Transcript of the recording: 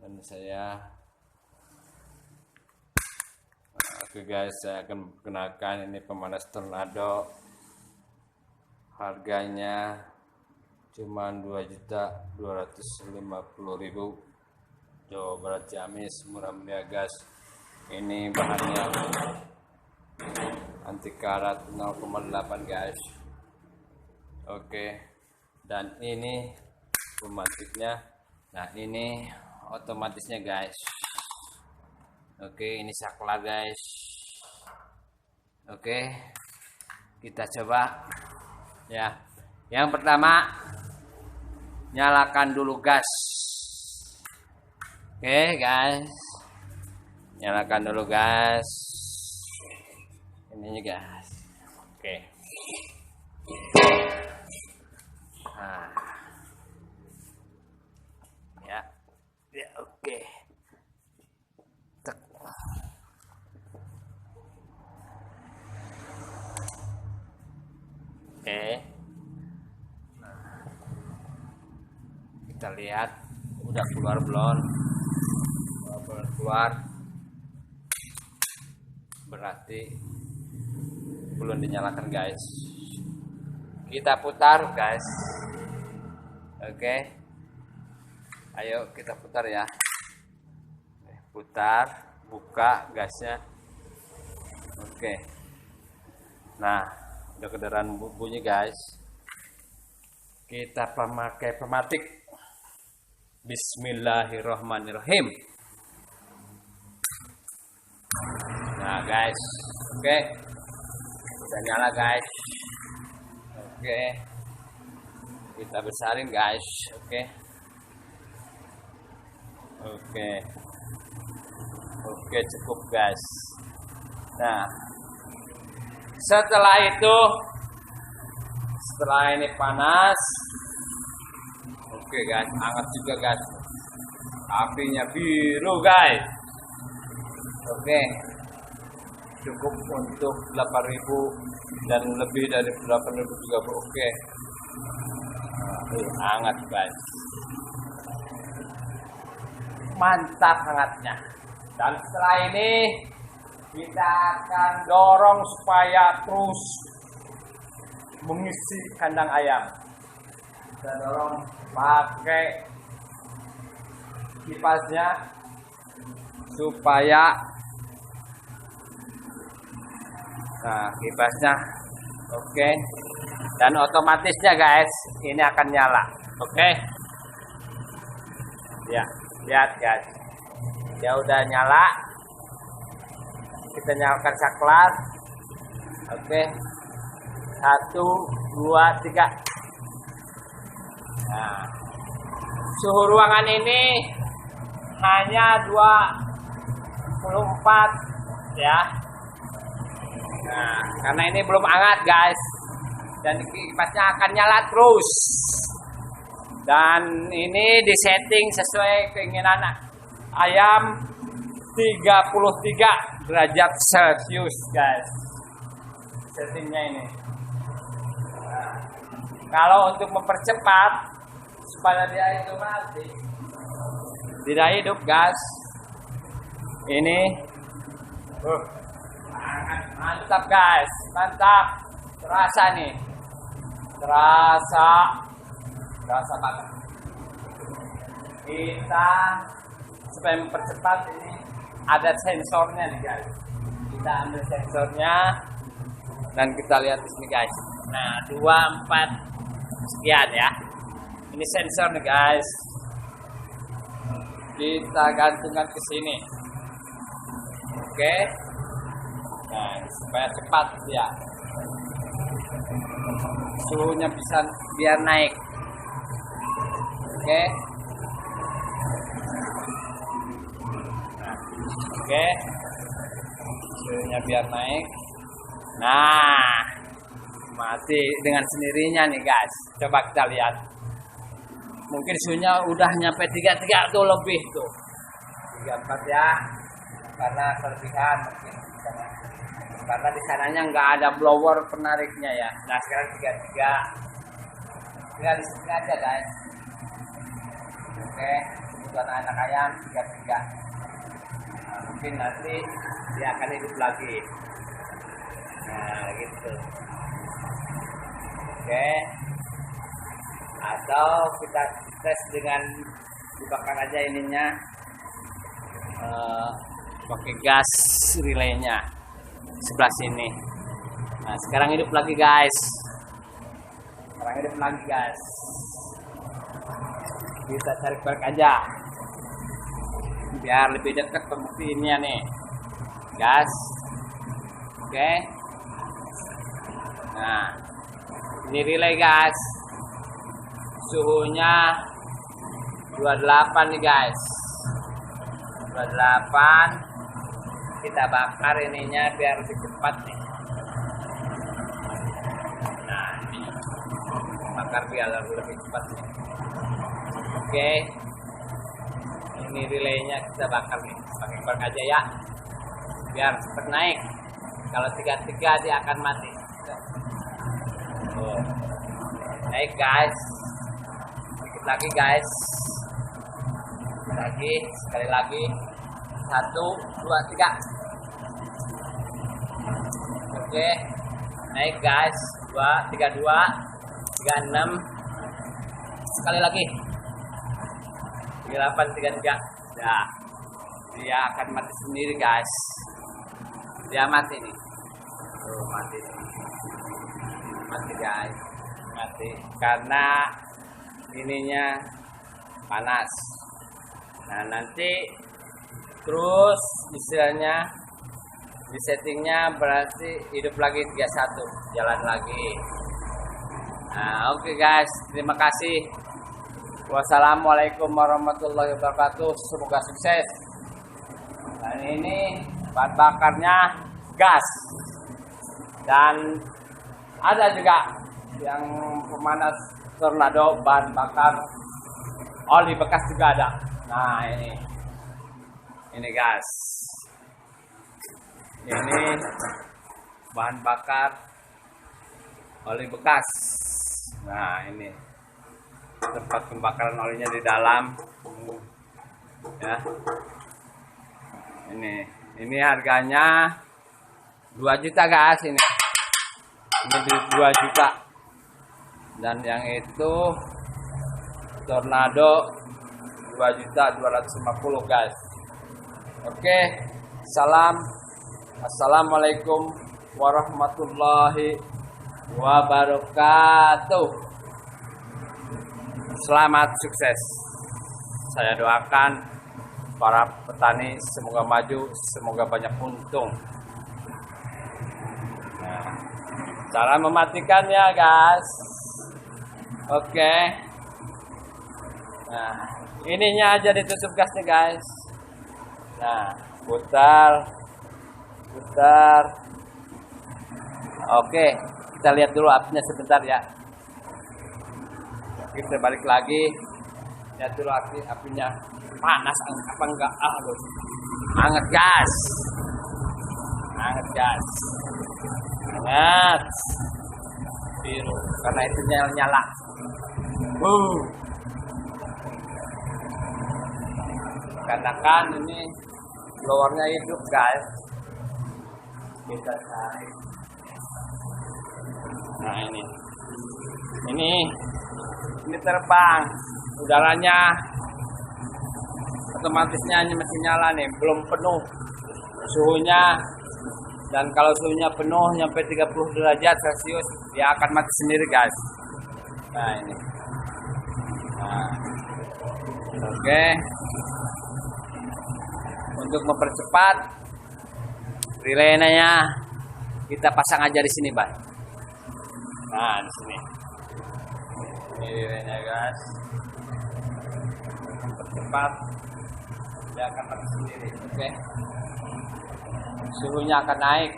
dan oke guys, saya akan perkenalkan ini pemanas tornado. Harganya cuma 2.250.000. Jawa Barat Ciamis, murah meriah guys. Ini bahannya anti karat 0,8 guys. Oke, dan ini pematiknya. Nah, ini otomatisnya guys. Oke, ini saklar guys. Oke, kita coba ya. Yang pertama, nyalakan dulu gas. Oke guys, nyalakan dulu gas. Ini gas. Oke. Nah, ya, oke. Oke. Nah, kita lihat udah keluar belum? Keluar, berarti belum dinyalakan guys. Kita putar guys. Oke, ayo kita putar ya. Putar, buka gasnya. Oke, nah udah kedengaran bunyi guys. Kita pakai pematik. Bismillahirrahmanirrahim. Nah guys, oke, udah nyala guys. Oke, kita besarin guys. Oke, cukup guys. Nah, setelah ini panas, oke guys, hangat juga guys. Apinya biru guys. Oke, cukup untuk 8.000 dan lebih dari 8.000 juga oke. Hangat guys, mantap hangatnya. Dan setelah ini kita akan dorong supaya terus mengisi kandang ayam. Kita dorong pakai kipasnya supaya kipasnya oke, dan otomatisnya guys ini akan nyala. Oke, ya, lihat guys, ya udah nyala. Kita nyalakan saklar. Oke, 1, 2, 3. Nah, suhu ruangan ini hanya 24 ya. Nah, karena ini belum hangat guys, dan kipasnya akan nyala terus. Dan ini disetting sesuai keinginan ayam 33 derajat Celcius guys. Settingnya ini. Nah, kalau untuk mempercepat supaya dia itu mati, tidak hidup guys. Ini mantap guys, mantap. Terasa nih, terasa banget. Kita supaya mempercepat ini ada sensornya nih guys. Kita ambil sensornya dan kita lihat di sini guys. Nah, 24 sekian ya. Ini sensor nih guys. Kita gantungkan ke sini. Oke. Nah, supaya cepat ya. Suhunya bisa biar naik. Oke. Nah, oke. Suhunya biar naik. Nah, mati dengan sendirinya nih guys. Coba kita lihat. Mungkin suhunya udah nyampe 33 tuh lebih tuh. 34 ya. Karena kelebihan mungkin. Karena di sananya nggak ada blower penariknya ya. Nah, sekarang 33. Tinggal di sini aja guys. Oke. bukan anak ayam 33. Nah, mungkin nanti dia akan hidup lagi. Nah gitu. Oke. Atau kita tes dengan dibakar aja ininya, pakai gas relaynya sebelah sini. Nah sekarang hidup lagi guys. Kita cari balik aja biar lebih dekat pembuktiannya nih, gas. Oke. Nah ini relay guys, suhunya 28 nih guys, 28. Kita bakar ininya biar lebih cepat nih. Nah ini bakar biar lebih cepat nih. Oke, ini relaynya kita bakar nih, pakai bak aja ya, biar cepat naik. Kalau 33 dia akan mati. Tuh. Naik guys, sedikit lagi guys, sekali lagi, 1, 2, 3. Oke, naik guys, 2, 32, 36, sekali lagi, 38, 33. Nah, dia akan mati sendiri guys. Dia mati nih. Tuh, mati guys, mati karena ininya panas. Nah nanti terus istilahnya di settingnya berarti hidup lagi 31, jalan lagi. Nah oke guys, terima kasih. Wassalamualaikum warahmatullahi wabarakatuh. Semoga sukses. Dan ini bahan bakarnya gas, dan ada juga yang pemanas tornado bahan bakar oli bekas juga ada. Nah ini gas, ini bahan bakar oli bekas. Nah ini tempat pembakaran olinya di dalam ya. Ini harganya 2 juta guys, ini 2 juta. Dan yang itu tornado 2.250.000 guys. Oke, assalamualaikum warahmatullahi wabarakatuh. Selamat sukses. Saya doakan para petani semoga maju, semoga banyak untung. Nah, cara mematikannya guys. Oke. Nah, ininya aja ditutup gasnya guys. Nah, putar. Oke, kita lihat dulu apinya sebentar ya. Kita balik lagi. Lihat dulu apinya panas apa enggak? Hangat gas. Hangat. Biru karena itu nyala. Karena kan ini blowernya hidup guys. Kita cari. Nah ini terbang, udaranya otomatisnya ini masih nyala nih, belum penuh suhunya. Dan kalau suhunya penuh sampai 30 derajat Celcius, dia akan mati sendiri guys. Nah ini. Nah, oke. Untuk mempercepat relaynya, kita pasang aja di sini, Bang. Nah, di sini. Ini relaynya, guys. Mempercepat, dia akan mati sendiri, oke. Suhunya akan naik.